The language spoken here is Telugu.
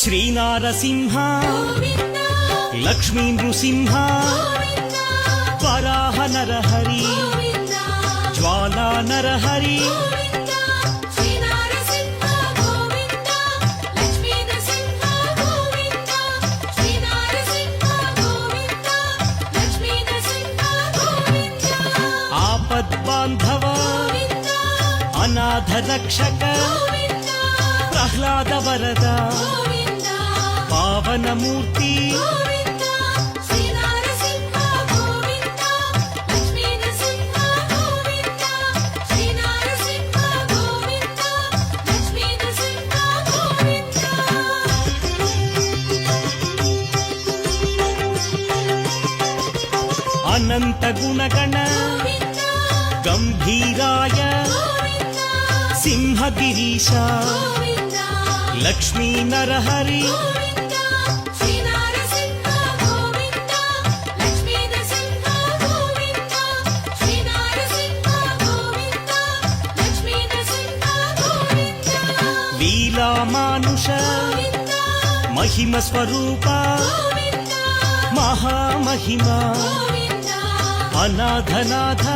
శ్రీనారసింహ లక్ష్మీ నృసింహ వరాహ నరహరి జ్వాలా నరహరి ఆపద్బాంధవ అనాథ రక్షక ప్రహ్లాద వరద పావనమూర్తి అనంత గుణగణ గంభీరాయ సింహగిరీశ లక్ష్మీ నరహరి లీలామానుష మహిమ స్వరూప మహామహిమ అనాథనాథ